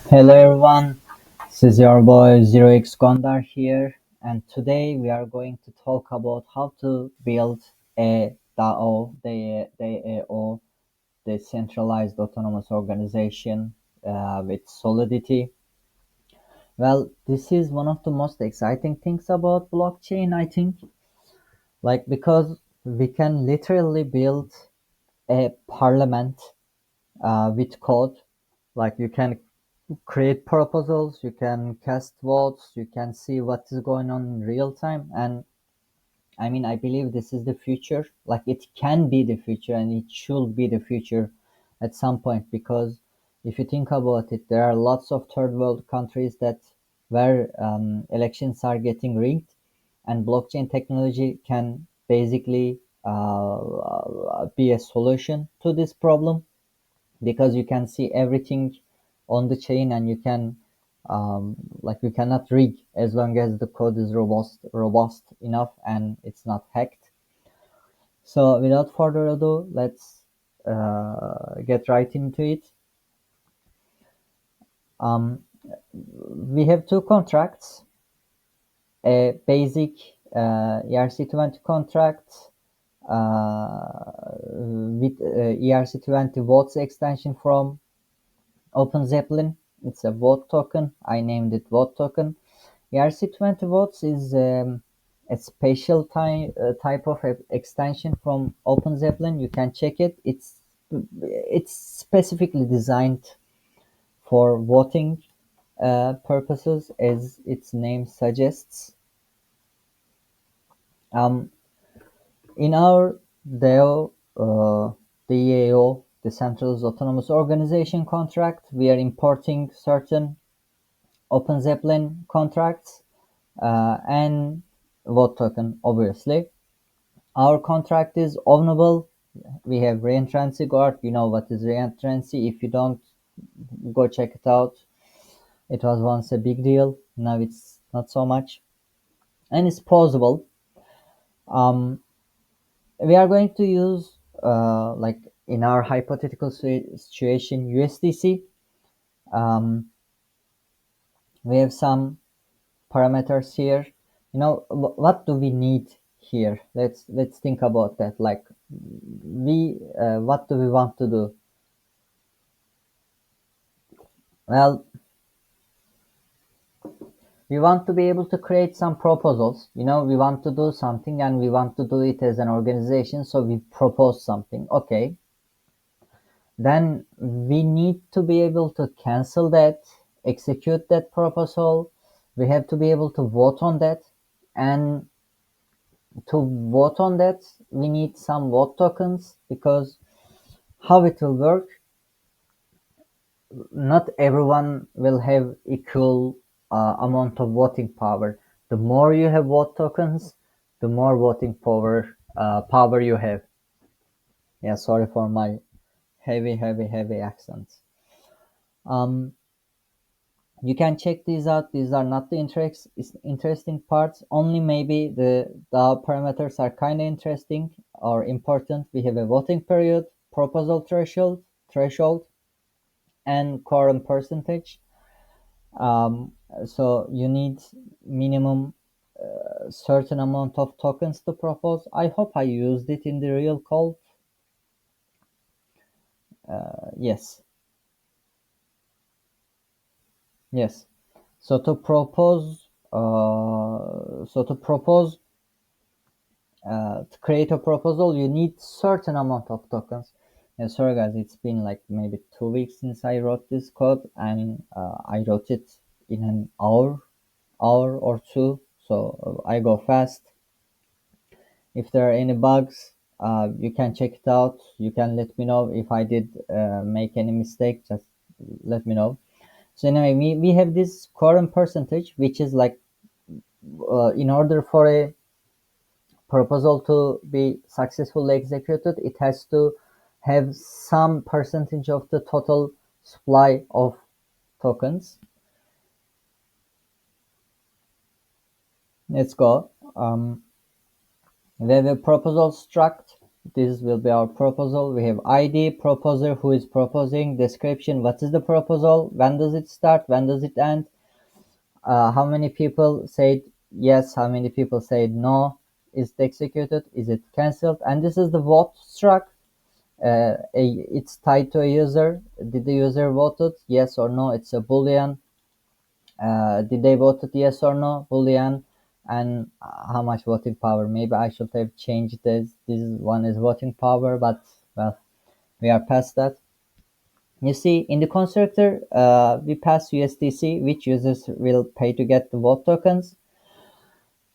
Hello everyone, this is your boy 0x Gondar here, and today we are going to talk about how to build a DAO, the DAO, decentralized autonomous organization with Solidity. Well, this is one of the most exciting things about blockchain, I think, because we can literally build a parliament with code. Like you can create proposals, you can cast votes, you can see what is going on in real time. And I mean, I believe this is the future. Like it can be the future and it should be the future at some point, because if you think about it, there are lots of third world countries that where elections are getting rigged, and blockchain technology can basically be a solution to this problem, because you can see everything on the chain, and you can like you cannot rig as long as the code is robust enough and it's not hacked. So without further ado, let's get right into it. um, we have two contracts: a basic ERC20 contract with ERC20 votes extension from Open Zeppelin. It's a vote token. I named it vote token. ERC20 votes is a special type of extension from Open Zeppelin. You can check it. It's specifically designed for voting purposes, as its name suggests. Um, in our DAO, DAO, Decentralized Autonomous Organization contract, we are importing certain Open Zeppelin contracts and vote token, obviously. Our contract is ownable. We have reentrancy guard. You know what is reentrancy. If you don't, go check it out. It was once a big deal. Now it's not so much. And it's possible. Um, we are going to use, like in our hypothetical situation, USDC. Um, we have some parameters here. What do we need here? Let's think about that. Like we what do we want to do? Well, we want to be able to create some proposals. We want to do something and we want to do it as an organization, so we propose something. Okay, then we need to be able to cancel that, execute that proposal. We have to be able to vote on that, and to vote on that, we need some vote tokens, because how it will work, not everyone will have equal amount of voting power. The more you have vote tokens, the more voting power you have. Yeah, sorry for my heavy accents. Um, you can check these out. These are not the interesting parts. Only maybe the parameters are kind of interesting or important. We have a voting period, proposal threshold, and quorum percentage. Um, so you need minimum certain amount of tokens to propose. I hope I used it in the real code. Yes, yes. So to propose, to create a proposal, you need certain amount of tokens. And sorry guys, it's been like maybe 2 weeks since I wrote this code, and I wrote it in an hour or two. So I go fast. If there are any bugs, you can check it out. You can let me know if I did make any mistake. Just let me know. So anyway, we have this quorum percentage, which is like, in order for a proposal to be successfully executed, it has to have some percentage of the total supply of tokens. Let's go. We have a proposal struct. This will be our proposal. We have ID, proposer, who is proposing, description, what is the proposal, when does it start, when does it end, how many people said yes, how many people said no, is it executed, is it cancelled, and this is the vote struck. It's tied to a user. Did the user voted yes or no? It's a boolean. Did they voted yes or no? Boolean. And how much voting power? Maybe I should have changed this. This one is voting power, but well, we are past that. You see, in the constructor, we pass USDC, which users will pay to get the vote tokens.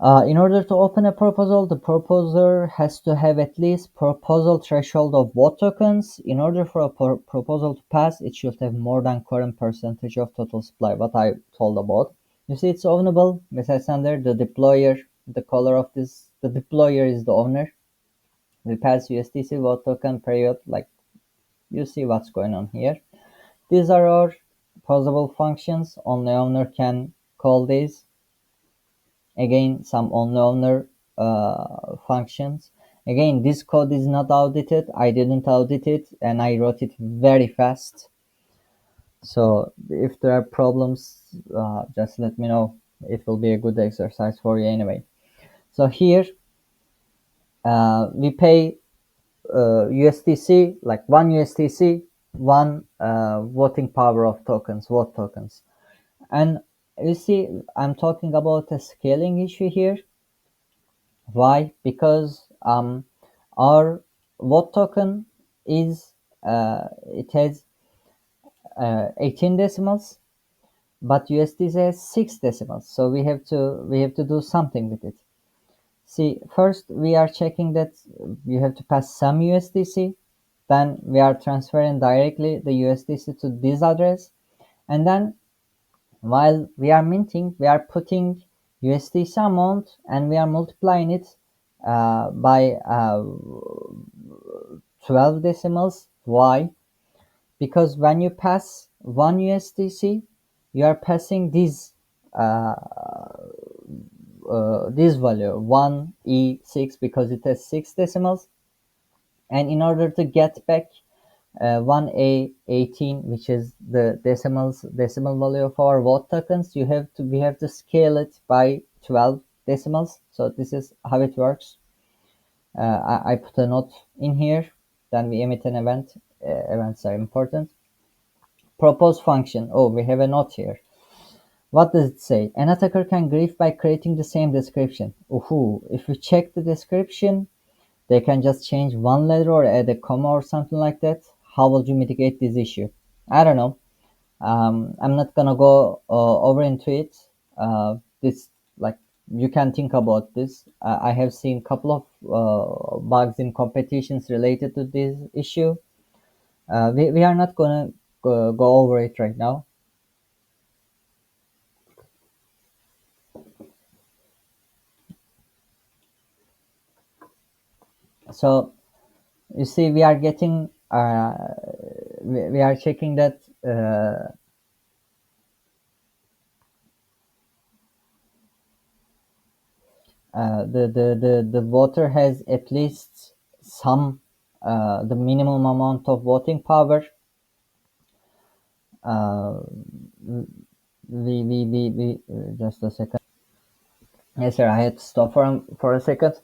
In order to open a proposal, the proposer has to have at least proposal threshold of vote tokens. In order for a proposal to pass, it should have more than current percentage of total supply, what I told about. You see, it's ownable. Besides under the deployer, the color of this, the deployer is the owner. We pass USDC vote token period, like you see what's going on here. These are our possible functions. Only owner can call these. Again, some only owner functions. Again, this code is not audited. I didn't audit it and I wrote it very fast. So if there are problems, just let me know. It will be a good exercise for you anyway. So here we pay USDC, like one USDC, one voting power of tokens, vote tokens. And you see, I'm talking about a scaling issue here. Why? Because our vote token is it has 18 decimals, but USDC has 6 decimals. So we have to do something with it. See, first we are checking that you have to pass some USDC. Then we are transferring directly the USDC to this address, and then while we are minting, we are putting USDC amount and we are multiplying it by 12 decimals. Why? Because when you pass one USDC, you are passing uh, this value 1E6 because it has 6 decimals, and in order to get back 1A18, which is the decimal value of our vote tokens, we have to scale it by 12 decimals. So this is how it works. I put a note in here. Then we emit an event. Events are important. Propose function. Oh, we have a note here. What does it say? An attacker can grief by creating the same description. Ooh, if we check the description, they can just change one letter or add a comma or something like that. How will you mitigate this issue? I don't know. I'm not gonna go over into it. This, like, you can think about this. I have seen a couple of bugs in competitions related to this issue. We are not gonna go over it right now. So you see, we are getting we are checking that the voter has at least some the minimum amount of voting power. Uh, we just a second. Yes, sir. I had to stop for a second.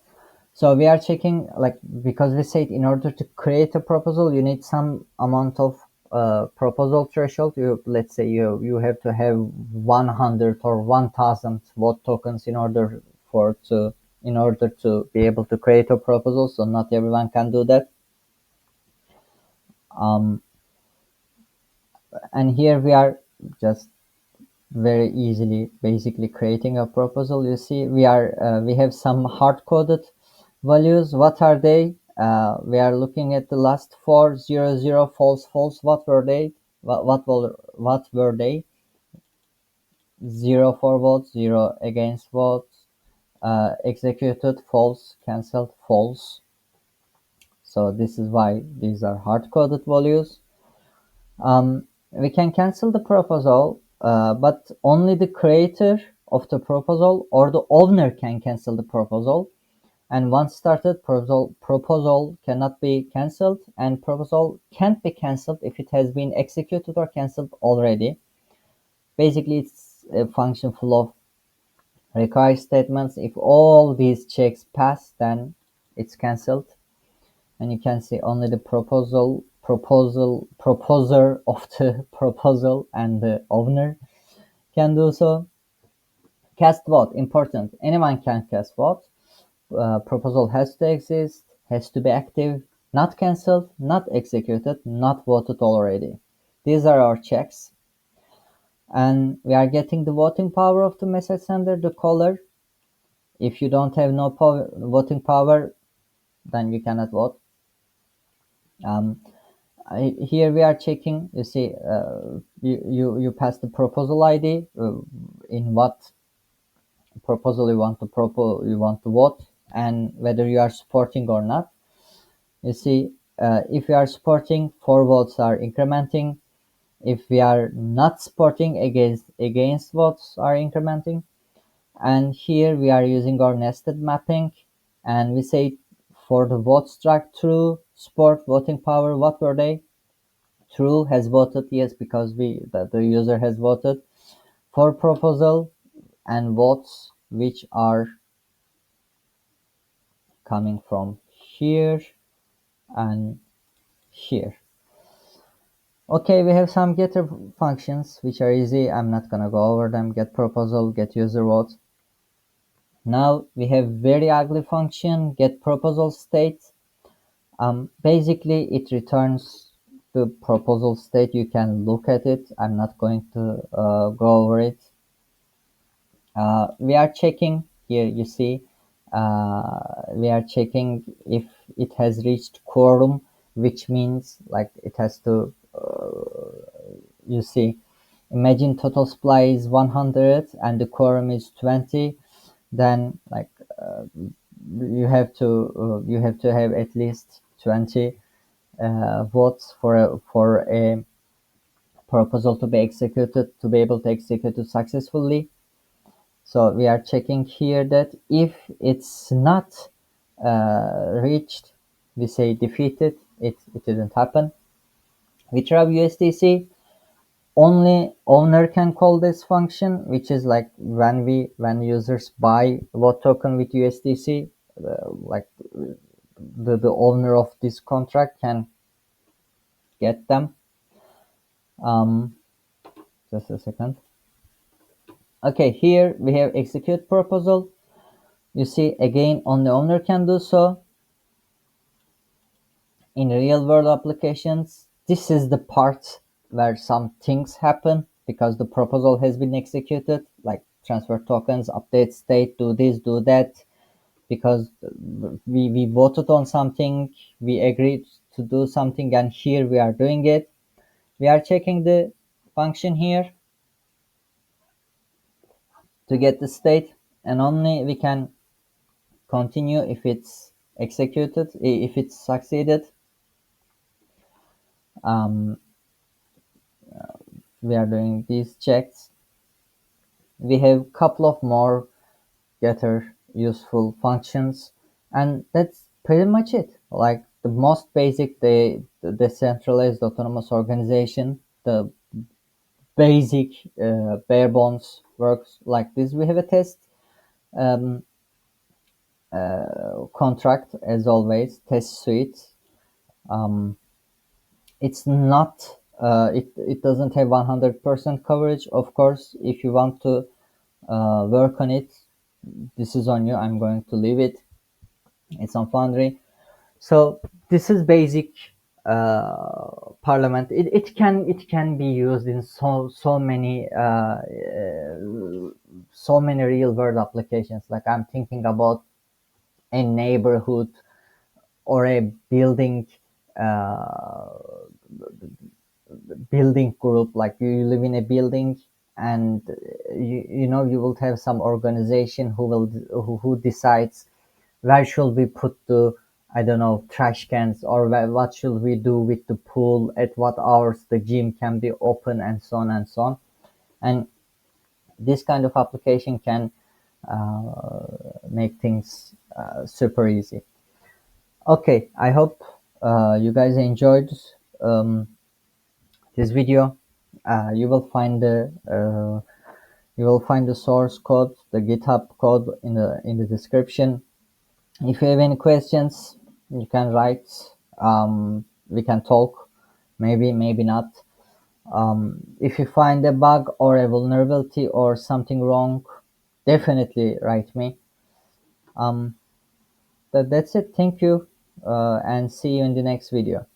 So we are checking, like, because we said in order to create a proposal, you need some amount of proposal threshold. Let's say you have to have 100 or 1,000 vote tokens in order to be able to create a proposal. So not everyone can do that. Um, and here we are just very easily basically creating a proposal. You see, we have some hard-coded values. What are they? We are looking at the last 400 false false. What were they? What were they? 0 for votes, 0 against votes, executed false, cancelled false. So this is why these are hard-coded values. We can cancel the proposal, but only the creator of the proposal or the owner can cancel the proposal. And once started, proposal cannot be cancelled, and proposal can't be cancelled if it has been executed or cancelled already. Basically, it's a function full of required statements. If all these checks pass, then it's cancelled. And you can see only the proposer of the proposal and the owner can do so. Cast vote, important. Anyone can cast vote. Proposal has to exist, has to be active, not cancelled, not executed, not voted already. These are our checks. And we are getting the voting power of the message sender, the caller. If you don't have no voting power, then you cannot vote. Um, Here we are checking. You see, you pass the proposal ID, in what proposal you want to vote, and whether you are supporting or not. You see, if we are supporting, 4 votes are incrementing. If we are not supporting, against votes are incrementing. And here we are using our nested mapping, and we say for the vote struck true, support, voting power, what were they? True has voted yes because the user has voted for proposal, and votes which are coming from here and here. Okay, we have some getter functions which are easy. I'm not gonna go over them. Get proposal, get user vote. Now we have very ugly function, get proposal state. Basically it returns the proposal state. You can look at it. I'm not going to go over it. We are checking here, you see, we are checking if it has reached quorum, which means like it has to, you see, imagine total supply is 100 and the quorum is 20, then like you have to have at least 20 votes for a proposal to be executed, to be able to execute it successfully. So we are checking here that if it's not reached, we say defeated, it didn't happen. Withdraw USDC, only owner can call this function, which is like when users buy vote token with USDC, like the owner of this contract can get them. Just a second. Okay, here we have execute proposal. You see, again, only owner can do so. In real world applications, this is the part where some things happen because the proposal has been executed, like transfer tokens, update state, do this, do that, because we voted on something, we agreed to do something, and here we are doing it. We are checking the function here to get the state, and only we can continue if it's executed, if it's succeeded. We are doing these checks. We have a couple of more getter useful functions, and that's pretty much it. Like the most basic, the decentralized autonomous organization, the basic bare bones works like this. We have a test um, contract as always, test suite. It's not it doesn't have 100% coverage. Of course, if you want to work on it, this is on you. I'm going to leave it. It's on Foundry. So this is basic Parliament. It can be used in so many real world applications. Like I'm thinking about a neighborhood or a uh, building group. Like you live in a building, and you know you will have some organization who decides where should we put the, I don't know, trash cans, or what should we do with the pool, at what hours the gym can be open, and so on and so on. And this kind of application can make things super easy. Okay, I hope you guys enjoyed um, this video. You will find the source code, the GitHub code in the description. If you have any questions, you can write. We can talk. Maybe not. If you find a bug or a vulnerability or something wrong, definitely write me. That's it. Thank you, and see you in the next video.